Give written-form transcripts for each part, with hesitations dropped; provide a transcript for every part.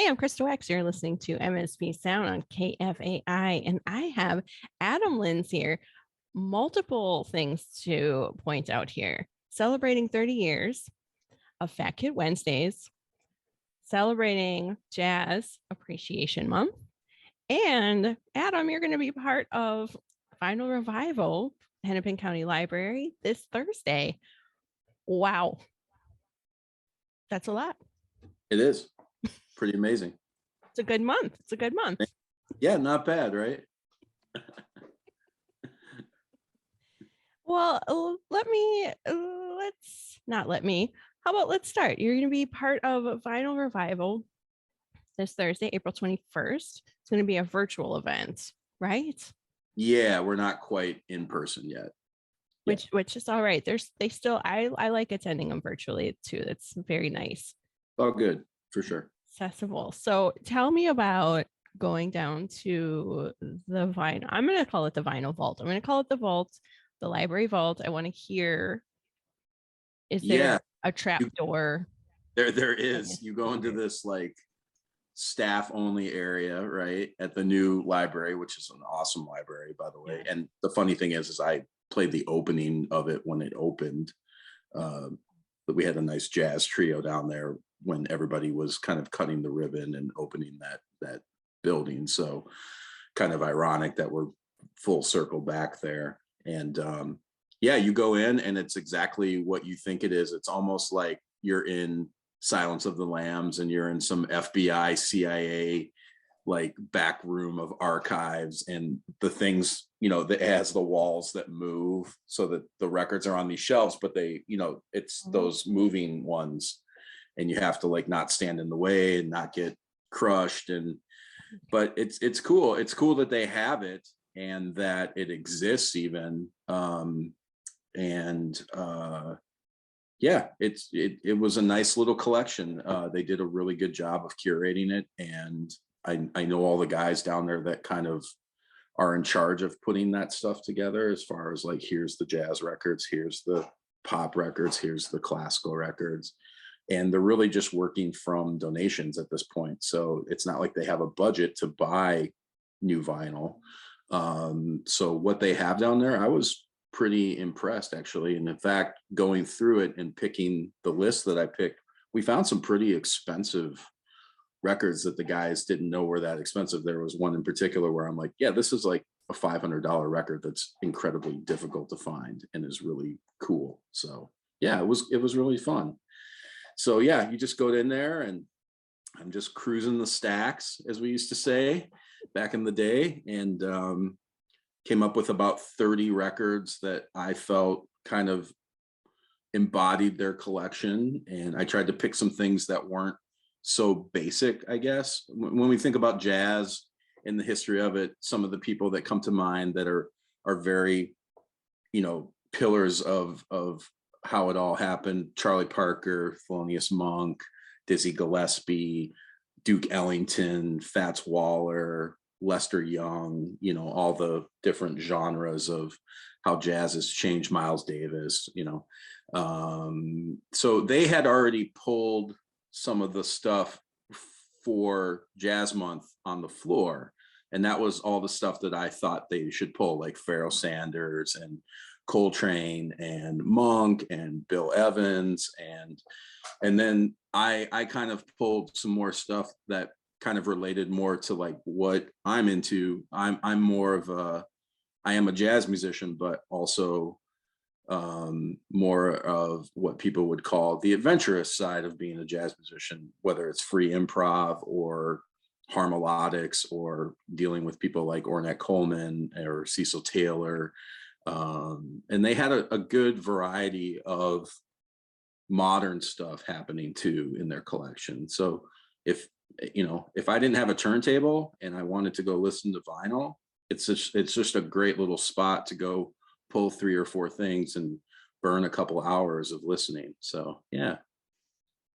Hey, I'm Krista Wax. You're listening to MSP Sound on KFAI, and I have Adam Linz here. Multiple things to point out here. Celebrating 30 years of Fat Kid Wednesdays, celebrating Jazz Appreciation Month, and Adam, you're going to be part of Final Revival, Hennepin County Library this Thursday. Wow. That's a lot. It is pretty amazing. It's a good month. It's a good month. Yeah, not bad, right? Well, how about let's start. You're going to be part of Vinyl Revival this Thursday, April 21st. It's going to be a virtual event, right? Yeah, we're not quite in person yet. Which is all right. I like attending them virtually too. That's very nice. Oh, good, for sure. Accessible. So tell me about going down to the vinyl. I'm going to call it the vinyl vault. I'm going to call it the vault, the library vault. I want to hear, is there a trap door? There is. You go into this like staff only area, right, at the new library, which is an awesome library, by the way. And the funny thing is I played the opening of it when it opened. But we had a nice jazz trio down there when everybody was kind of cutting the ribbon and opening that building. So kind of ironic that we're full circle back there. And you go in and it's exactly what you think it is. It's almost like you're in Silence of the Lambs and you're in some FBI, CIA like back room of archives, and the things, that has the walls that move so that the records are on these shelves, but they, it's those moving ones, and you have to like not stand in the way and not get crushed. But it's cool. It's cool that they have it and that it exists even. It was a nice little collection. They did a really good job of curating it, and I know all the guys down there that kind of are in charge of putting that stuff together, as far as like, here's the jazz records, here's the pop records, here's the classical records. And they're really just working from donations at this point. So it's not like they have a budget to buy new vinyl. So what they have down there, I was pretty impressed actually. And in fact, going through it and picking the list that I picked, we found some pretty expensive records that the guys didn't know were that expensive. There was one in particular where I'm like, yeah, this is like a $500 record that's incredibly difficult to find and is really cool. So yeah, it was really fun. So yeah, you just go in there and I'm just cruising the stacks, as we used to say back in the day, and came up with about 30 records that I felt kind of embodied their collection. And I tried to pick some things that weren't so basic, I guess. When we think about jazz and the history of it, some of the people that come to mind that are very, pillars of how it all happened: Charlie Parker, Thelonious Monk, Dizzy Gillespie, Duke Ellington, Fats Waller, Lester Young, all the different genres of how jazz has changed, Miles Davis, so they had already pulled some of the stuff for Jazz Month on the floor. And that was all the stuff that I thought they should pull, like Pharoah Sanders and Coltrane and Monk and Bill Evans. And then I kind of pulled some more stuff that kind of related more to like what I'm into. I am a jazz musician, but also more of what people would call the adventurous side of being a jazz musician, whether it's free improv or harmonics or dealing with people like Ornette Coleman or Cecil Taylor. And they had a good variety of modern stuff happening too in their collection. So if I didn't have a turntable and I wanted to go listen to vinyl, it's just a great little spot to go pull 3 or 4 things and burn a couple hours of listening. So yeah.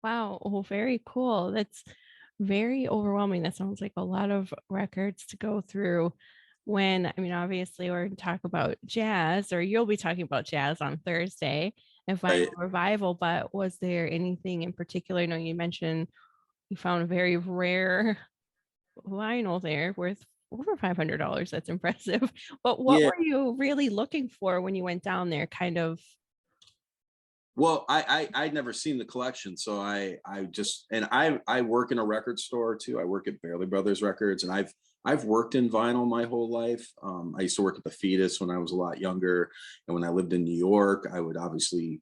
Wow. Oh, very cool. That's very overwhelming. That sounds like a lot of records to go through. Obviously we're going to talk about jazz, or you'll be talking about jazz on Thursday and Vinyl Revival, but was there anything in particular? I know you mentioned, You found a very rare vinyl there worth over $500. That's impressive. But what Yeah. were you really looking for when you went down there? Kind of. Well, I'd never seen the collection, so I just, and I work in a record store too. I work at Barely Brothers Records, and I've worked in vinyl my whole life. I used to work at the Fetus when I was a lot younger, and when I lived in New York, I would obviously,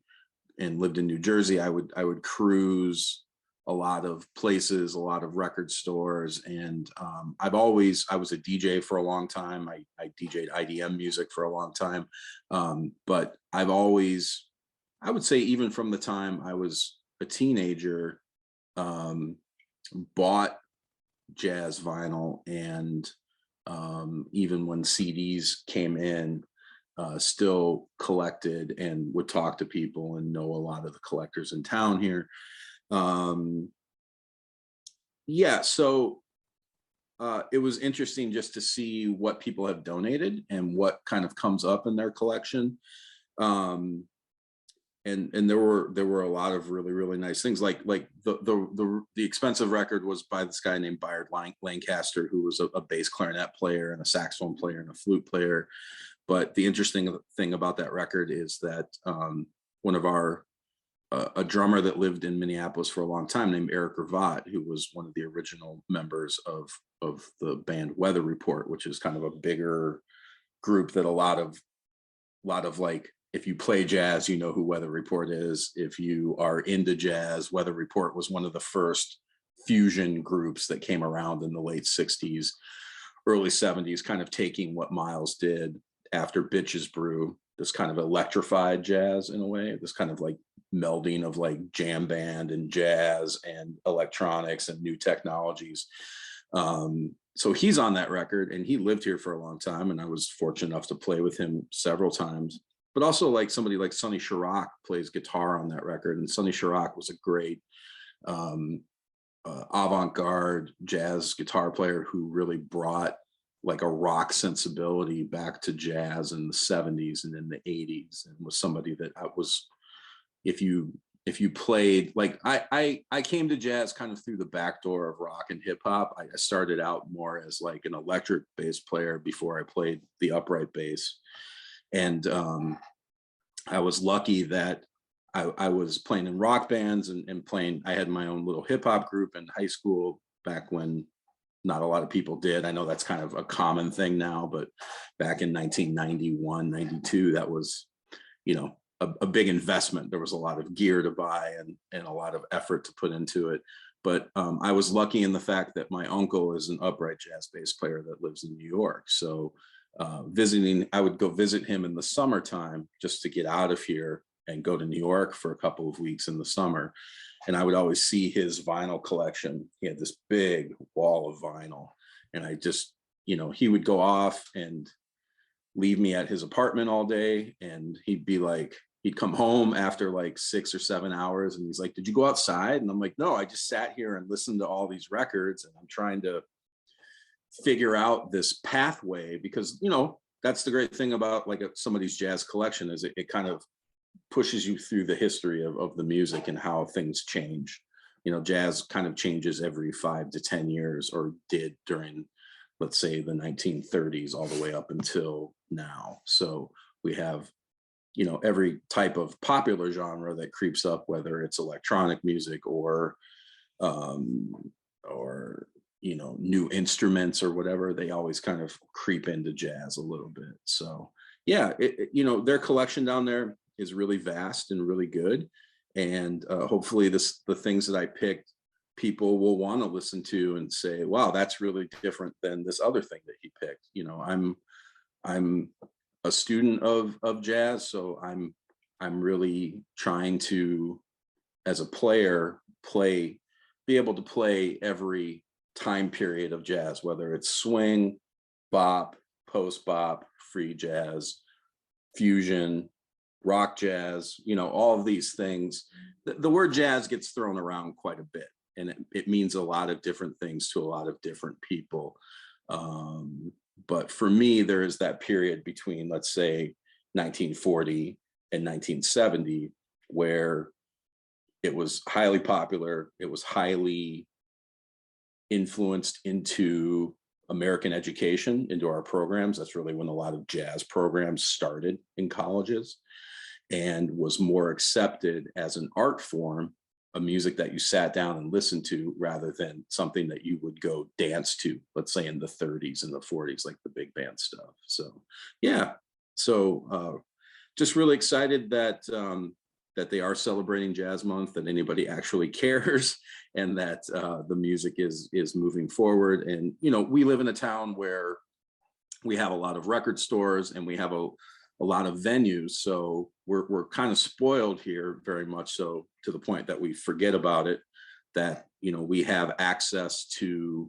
and lived in New Jersey, I would cruise a lot of places, a lot of record stores, and I was a DJ for a long time. I DJ'd IDM music for a long time, but I would say even from the time I was a teenager, um, bought jazz vinyl, and even when CDs came in, still collected and would talk to people and know a lot of the collectors in town here. Um, yeah, so it was interesting just to see what people have donated and what kind of comes up in their collection. Um, and there were a lot of really nice things, like the expensive record was by this guy named Bayard Lancaster, who was a bass clarinet player and a saxophone player and a flute player. But the interesting thing about that record is that one of our a drummer that lived in Minneapolis for a long time named Eric Gravatt, who was one of the original members of the band Weather Report, which is kind of a bigger group that a lot of like, if you play jazz, you know who Weather Report is. If you are into jazz, Weather Report was one of the first fusion groups that came around in the late 60s, early 70s, kind of taking what Miles did after Bitches Brew, this kind of electrified jazz in a way, this kind of like melding of like jam band and jazz and electronics and new technologies. So he's on that record, and he lived here for a long time, and I was fortunate enough to play with him several times. But also, like, somebody like Sonny Chirac plays guitar on that record, and Sonny Chirac was a great um, avant-garde jazz guitar player who really brought like a rock sensibility back to jazz in the 70s and in the 80s, and was somebody that I was, if you played, like, I came to jazz kind of through the back door of rock and hip hop. I started out more as like an electric bass player before I played the upright bass. And I was lucky that I was playing in rock bands and playing. I had my own little hip hop group in high school back when not a lot of people did. I know that's kind of a common thing now, but back in 1991, 92, that was, a big investment. There was a lot of gear to buy and a lot of effort to put into it. But I was lucky in the fact that my uncle is an upright jazz bass player that lives in New York. So I would go visit him in the summertime just to get out of here and go to New York for a couple of weeks in the summer. And I would always see his vinyl collection. He had this big wall of vinyl. And I just, he would go off and leave me at his apartment all day. And he'd come home after like 6 or 7 hours. And he's like, "Did you go outside?" And I'm like, "No, I just sat here and listened to all these records. And I'm trying to figure out this pathway," because that's the great thing about like somebody's jazz collection, is it kind of pushes you through the history of the music and how things change. Jazz kind of changes every 5 to 10 years, or did during, let's say, the 1930s all the way up until now. So we have every type of popular genre that creeps up, whether it's electronic music or um or new instruments or whatever. They always kind of creep into jazz a little bit. So yeah, their collection down there is really vast and really good. And hopefully the things that I picked, people will want to listen to and say, "Wow, that's really different than this other thing that he picked." I'm a student of jazz, so I'm really trying to, as a player, be able to play every time period of jazz, whether it's swing, bop, post bop, free jazz, fusion, rock jazz, all of these things. The word jazz gets thrown around quite a bit, and it means a lot of different things to a lot of different people. But for me, there is that period between, let's say, 1940 and 1970, where it was highly popular, it was highly influenced into American education, into our programs. That's really when a lot of jazz programs started in colleges, and was more accepted as an art form, a music that you sat down and listened to rather than something that you would go dance to, let's say in the 30s and the 40s, like the big band stuff. So yeah, so just really excited that that they are celebrating Jazz Month, that anybody actually cares, and that the music is moving forward. And you know, we live in a town where we have a lot of record stores and we have a lot of venues, so we're kind of spoiled here, very much so, to the point that we forget about it, that you know, we have access to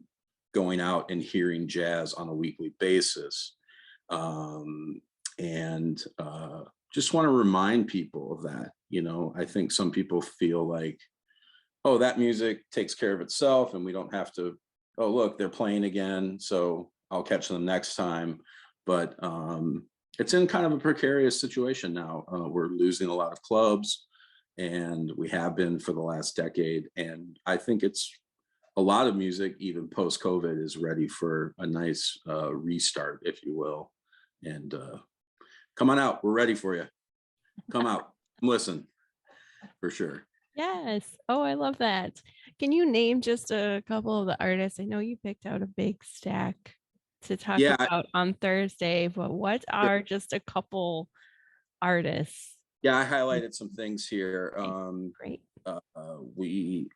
going out and hearing jazz on a weekly basis. And just want to remind people of that. You know, I think some people feel like, oh, that music takes care of itself and we don't have to, oh, look, they're playing again, so I'll catch them next time. But it's in kind of a precarious situation now. We're losing a lot of clubs, and we have been for the last decade. And I think it's a lot of music, even post-COVID, is ready for a nice restart, if you will. And come on out. We're ready for you. Come out. Listen, for sure. Yes. Oh, I love that. Can you name just a couple of the artists? I know you picked out a big stack to talk Yeah, about on Thursday, but what are just a couple artists? yeah, I highlighted some things here. Okay, great.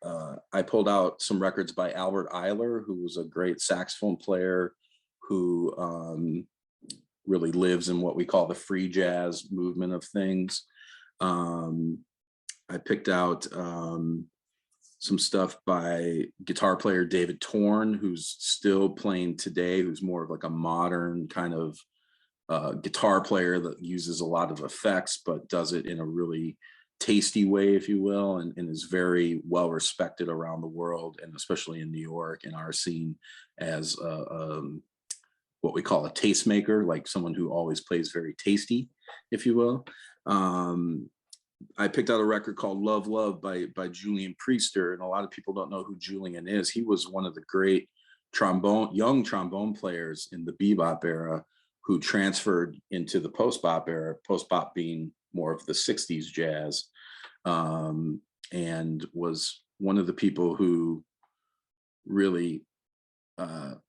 I pulled out some records by Albert Eiler, who was a great saxophone player who really lives in what we call the free jazz movement of things. I picked out some stuff by guitar player David Torn, who's still playing today, who's more of like a modern kind of guitar player that uses a lot of effects, but does it in a really tasty way, if you will, and is very well respected around the world, and especially in New York in our scene, as what we call a tastemaker, like someone who always plays very tasty, if you will. I picked out a record called Love Love by Julian Priester, and a lot of people don't know who Julian is. He was one of the great young trombone players in the bebop era, who transferred into the post-bop era, post-bop being more of the 60s jazz, and was one of the people who really kind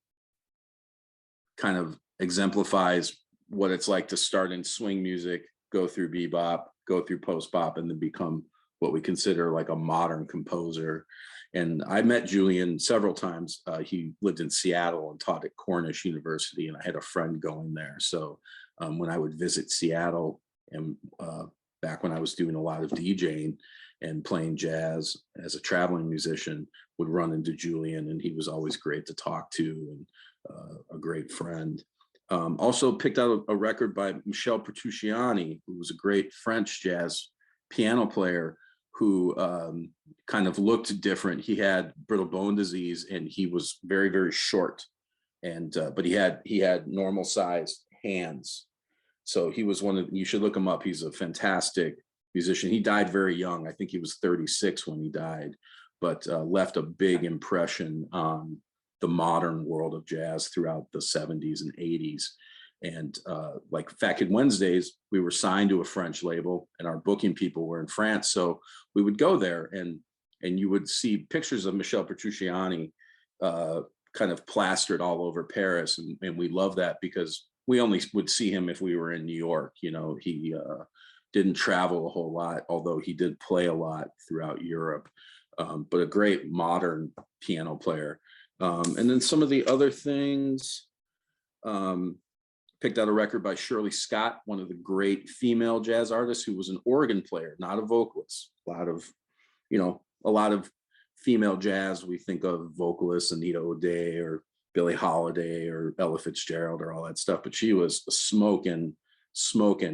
of exemplifies what it's like to start in swing music, go through bebop, go through post-bop, and then become what we consider like a modern composer. And I met Julian several times. He lived in Seattle and taught at Cornish University, and I had a friend going there. So when I would visit Seattle, and back when I was doing a lot of DJing and playing jazz as a traveling musician, would run into Julian, and he was always great to talk to, and a great friend. Also picked out a record by Michel Petrucciani, who was a great French jazz piano player who kind of looked different. He had brittle bone disease, and he was very, very short, and but he had normal sized hands. So he was you should look him up. He's a fantastic musician. He died very young. I think he was 36 when he died, but left a big impression on the modern world of jazz throughout the 70s and 80s. And like Fat Kid Wednesdays, we were signed to a French label, and our booking people were in France. So we would go there, and you would see pictures of Michel Petrucciani kind of plastered all over Paris. And we love that, because we only would see him if we were in New York. You know, he didn't travel a whole lot, although he did play a lot throughout Europe, but a great modern piano player. And then some of the other things, picked out a record by Shirley Scott, one of the great female jazz artists, who was an organ player, not a vocalist. A lot of female jazz, we think of vocalists, Anita O'Day or Billie Holiday or Ella Fitzgerald or all that stuff, but she was a smoking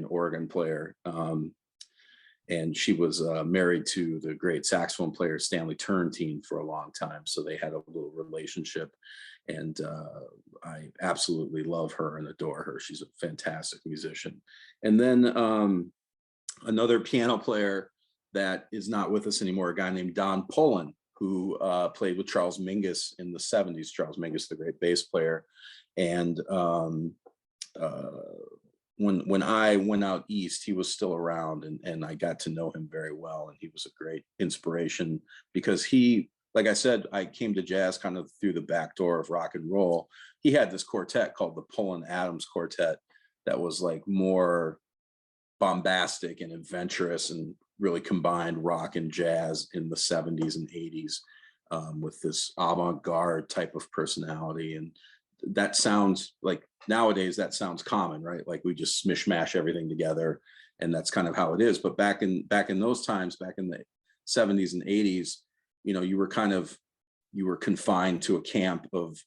organ player. And she was married to the great saxophone player Stanley Turrentine for a long time, so they had a little relationship. And I absolutely love her and adore her. She's a fantastic musician. And then another piano player that is not with us anymore, a guy named Don Pullen, who played with Charles Mingus in the 70s. Charles Mingus, the great bass player. And when I went out east, he was still around, and I got to know him very well. And he was a great inspiration because he, like I said, I came to jazz kind of through the back door of rock and roll. He had this quartet called the Pullen Adams Quartet that was like more bombastic and adventurous and really combined rock and jazz in the 70s and 80s with this avant-garde type of personality. And that sounds like, nowadays that sounds common, right? Like we just smash everything together, and that's kind of how it is. But back in those times, back in the 70s and 80s, you know, you were confined to a camp of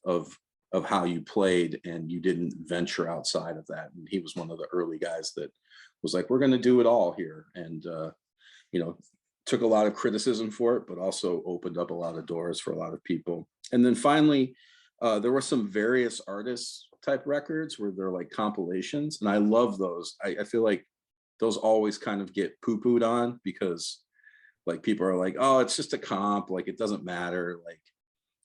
how you played, and you didn't venture outside of that. And he was one of the early guys that was like, we're going to do it all here. And you know, took a lot of criticism for it, but also opened up a lot of doors for a lot of people. And then finally, there were some various artists type records where they're like compilations, and I love those. I feel like those always kind of get poo-pooed on because like people are like, oh, it's just a comp, like it doesn't matter. Like,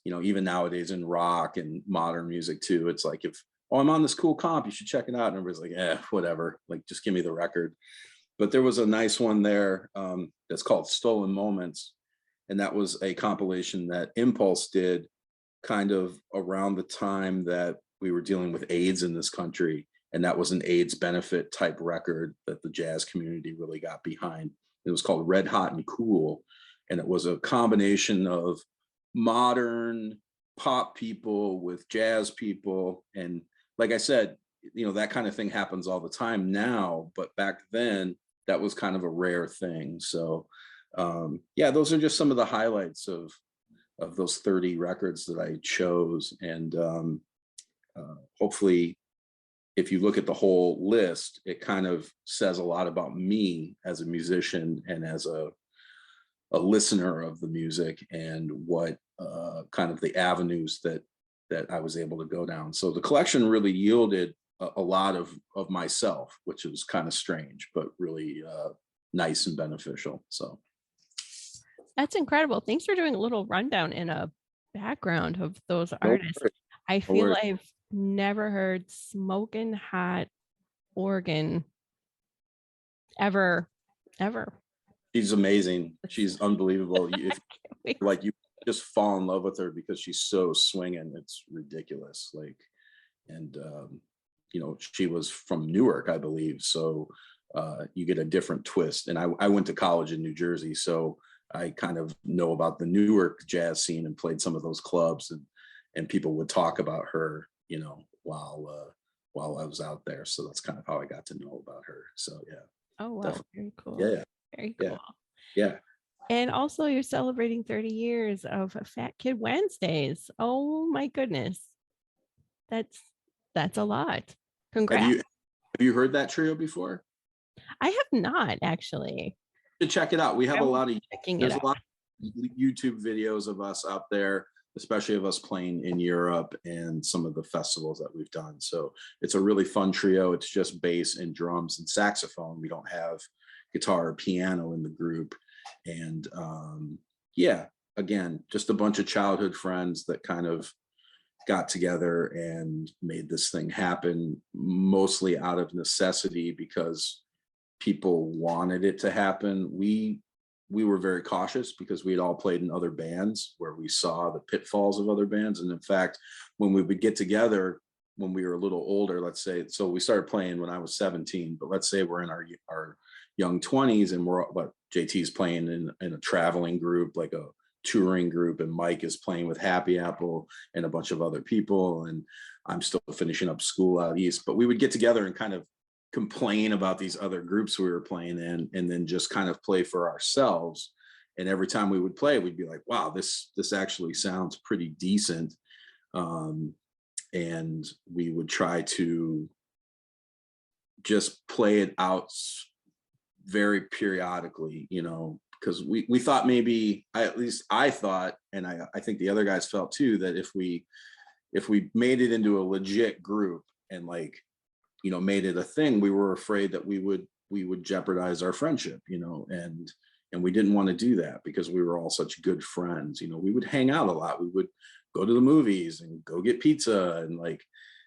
you know, even nowadays in rock and modern music too, it's like, if, oh, I'm on this cool comp, you should check it out. And everybody's like, whatever, like just give me the record. But there was a nice one there that's called Stolen Moments. And that was a compilation that Impulse did kind of around the time that we were dealing with AIDS in this country. And that was an AIDS benefit type record that the jazz community really got behind. It was called Red Hot and Cool. And it was a combination of modern pop people with jazz people. And like I said, you know, that kind of thing happens all the time now, but back then that was kind of a rare thing. So yeah, those are just some of the highlights of those 30 records that I chose. And hopefully if you look at the whole list, it kind of says a lot about me as a musician and as a listener of the music, and what kind of the avenues that I was able to go down. So the collection really yielded a lot of myself, which was kind of strange, but really nice and beneficial. So That's incredible. Thanks for doing a little rundown in a background of those no artists. worries, I no feel worries. I've never heard Smoking Hot Organ ever. She's amazing. She's unbelievable. If Wait. like, you just fall in love with her because she's so swinging, it's ridiculous. Like, and you know, she was from Newark, I believe, so you get a different twist. And I went to college in New Jersey, so I kind of know about the Newark jazz scene and played some of those clubs, and people would talk about her, you know, while I was out there. So that's kind of how I got to know about her. So yeah. Oh, wow. Definitely. Very cool. Yeah, Very yeah, cool. yeah. And also, you're celebrating 30 years of Fat Kid Wednesdays. Oh my goodness. That's a lot. Congrats. Have you heard that trio before? I have not actually. To check it out. We have a lot of Checking a lot of YouTube videos of us out there, especially of us playing in Europe and some of the festivals that we've done. So it's a really fun trio. It's just bass and drums and saxophone. We don't have guitar or piano in the group. And yeah, again, just a bunch of childhood friends that kind of got together and made this thing happen, mostly out of necessity because people wanted it to happen. We were very cautious because we had all played in other bands where we saw the pitfalls of other bands. And in fact, when we would get together, when we were a little older, let's say, so we started playing when I was 17, but let's say we're in our young 20s and we're, what, JT's playing in a traveling group, like a touring group, and Mike is playing with Happy Apple and a bunch of other people, and I'm still finishing up school out east. But we would get together and kind of complain about these other groups we were playing in, and then just kind of play for ourselves. And every time we would play, we'd be like, wow, this actually sounds pretty decent. And we would try to just play it out very periodically, you know, because we thought maybe, at least I thought, and I think the other guys felt too, that if we made it into a legit group and, like, you know, made it a thing, we were afraid that we would jeopardize our friendship, you know. And And we didn't want to do that because we were all such good friends. You know, we would hang out a lot. We would go to the movies and go get pizza and like,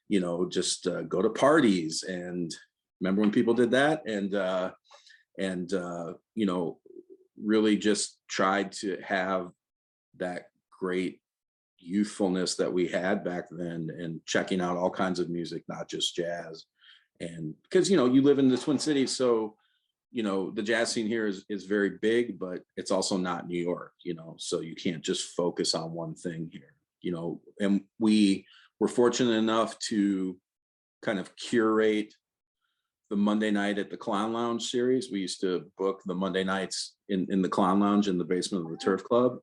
you know, just go to parties. And remember when people did that? And you know, really just tried to have that great youthfulness that we had back then, and checking out all kinds of music, not just jazz. And because, you know, you live in the Twin Cities, so, you know, the jazz scene here is very big, but it's also not New York, you know, so you can't just focus on one thing here, you know. And we were fortunate enough to kind of curate the Monday Night at the Clown Lounge series. We used to book the Monday nights in the Clown Lounge in the basement of the Turf Club.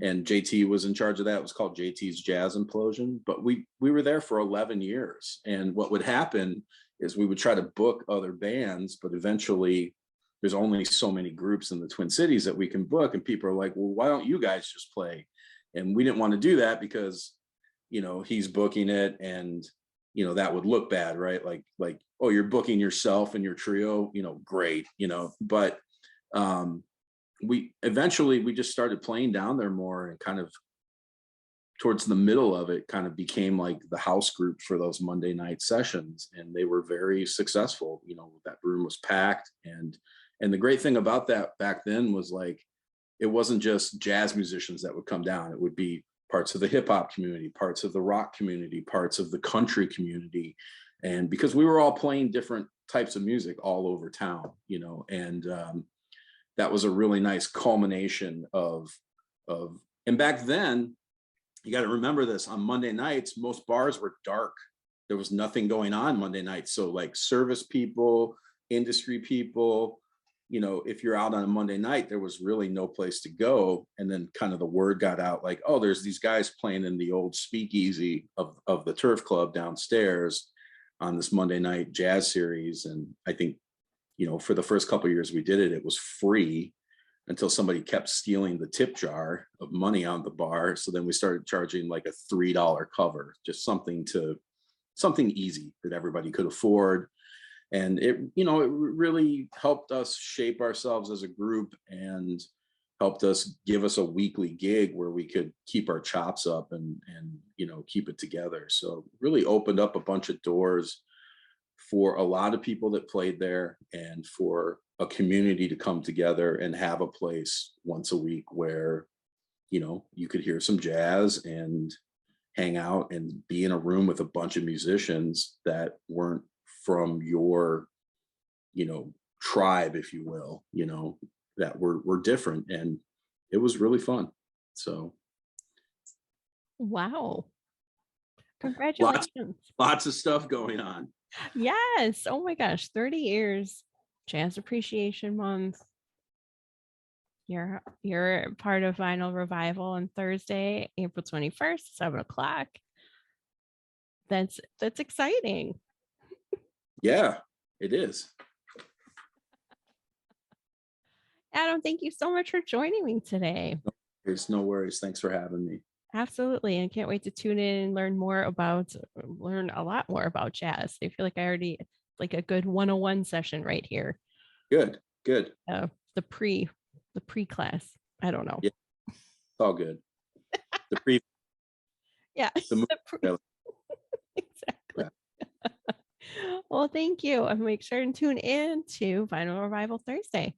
And JT was in charge of that. It was called JT's Jazz Implosion. But we were there for 11 years. And what would happen is we would try to book other bands, but eventually there's only so many groups in the Twin Cities that we can book. And people are like, well, why don't you guys just play? And we didn't want to do that because, you know, he's booking it, and, you know, that would look bad, right? Like, oh, you're booking yourself and your trio, you know, great, you know. But we just started playing down there more, and kind of towards the middle of it kind of became like the house group for those Monday night sessions, and they were very successful. You know, that room was packed, and the great thing about that back then was, like, it wasn't just jazz musicians that would come down. It would be parts of the hip hop community, parts of the rock community, parts of the country community. And because we were all playing different types of music all over town, you know, and that was a really nice culmination of, and back then, you got to remember this, on Monday nights, most bars were dark. There was nothing going on Monday nights. So like service people, industry people, you know, if you're out on a Monday night, there was really no place to go. And then kind of the word got out, like, oh, there's these guys playing in the old speakeasy of the Turf Club downstairs on this Monday night jazz series. And I think, you know, for the first couple of years we did it, it was free until somebody kept stealing the tip jar of money on the bar. So then we started charging like a $3 cover, just something easy that everybody could afford. And it, you know, it really helped us shape ourselves as a group, and helped us give us a weekly gig where we could keep our chops up and, you know, keep it together. So really opened up a bunch of doors for a lot of people that played there, and for a community to come together and have a place once a week where, you know, you could hear some jazz and hang out and be in a room with a bunch of musicians that weren't from your, you know, tribe, if you will, you know, that were different. And it was really fun. So Wow. lots Congratulations. lots of stuff going on. Yes. Oh my gosh. 30 years. Jazz Appreciation Month. You're part of Vinyl Revival on Thursday, April 21st, 7:00. That's exciting. Yeah, it is. Adam, thank you so much for joining me today. There's no worries. Thanks for having me. Absolutely. And can't wait to tune in and learn a lot more about jazz. I feel like I already, like, a good 101 session right here. Good. The pre-class. I don't know. Yeah, it's all good. The pre Yeah. the movie. Exactly. Well, thank you. And make sure and tune in to Vinyl Revival Thursday.